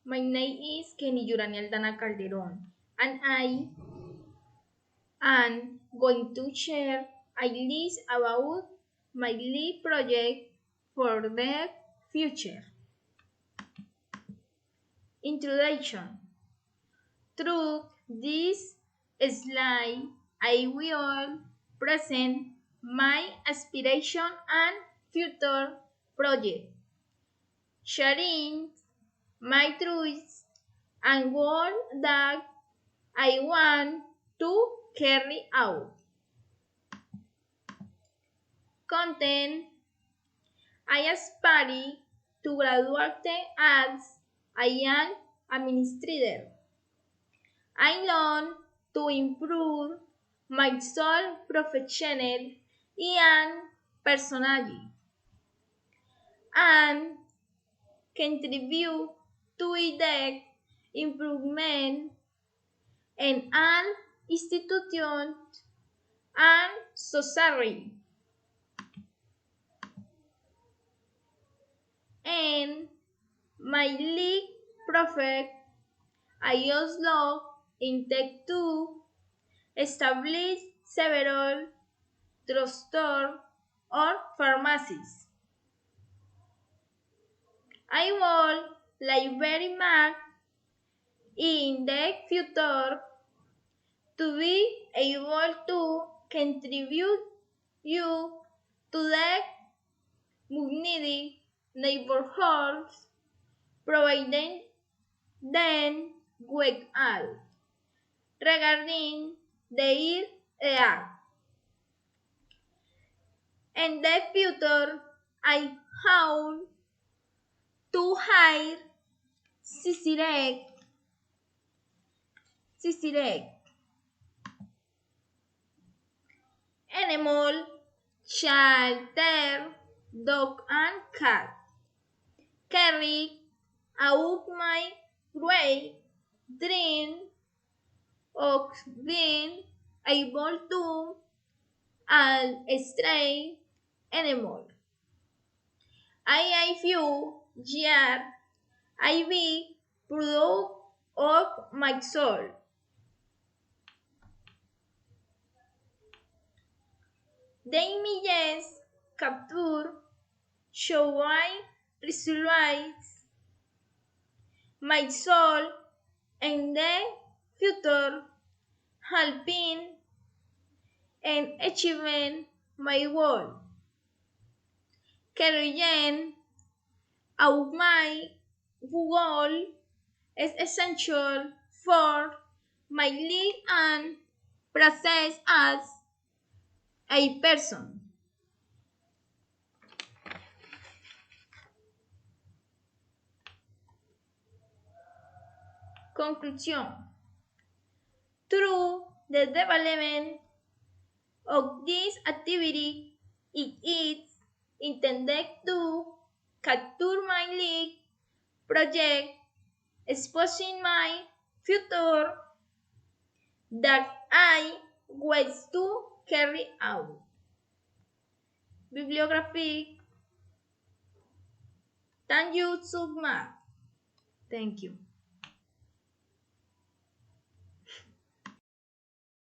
My name is Kenny Yuraniel Dana Calderon, and I am going to share a list about my lead project for the future. Introduction. Through this slide, I will present my aspiration and future project, sharing my truths and goals that I want to carry out. Content. I aspire to graduate as a young administrator. I learn to improve myself professionally and personally and contribute to the improvement in an institution and society. And my league project I also intend to establish several drugstores or pharmacies. I would like very much in the future to be able to contribute you to the community neighborhoods, providing them with all regarding their art. In the future, I hope to hire Sisirek, animal, shelter, dog and cat. Carry out my great dream of being able to an stray animal. I few years I be proud of my soul. The images capture show I visualize my soul in the future, helping and achieving my goal. Carrying out my goal is essential for my life and process as a person. Conclusion. Through the development of this activity, it is intended to capture my league project, exposing my future that I wish to carry out. Bibliography. Thank you so much. Thank you.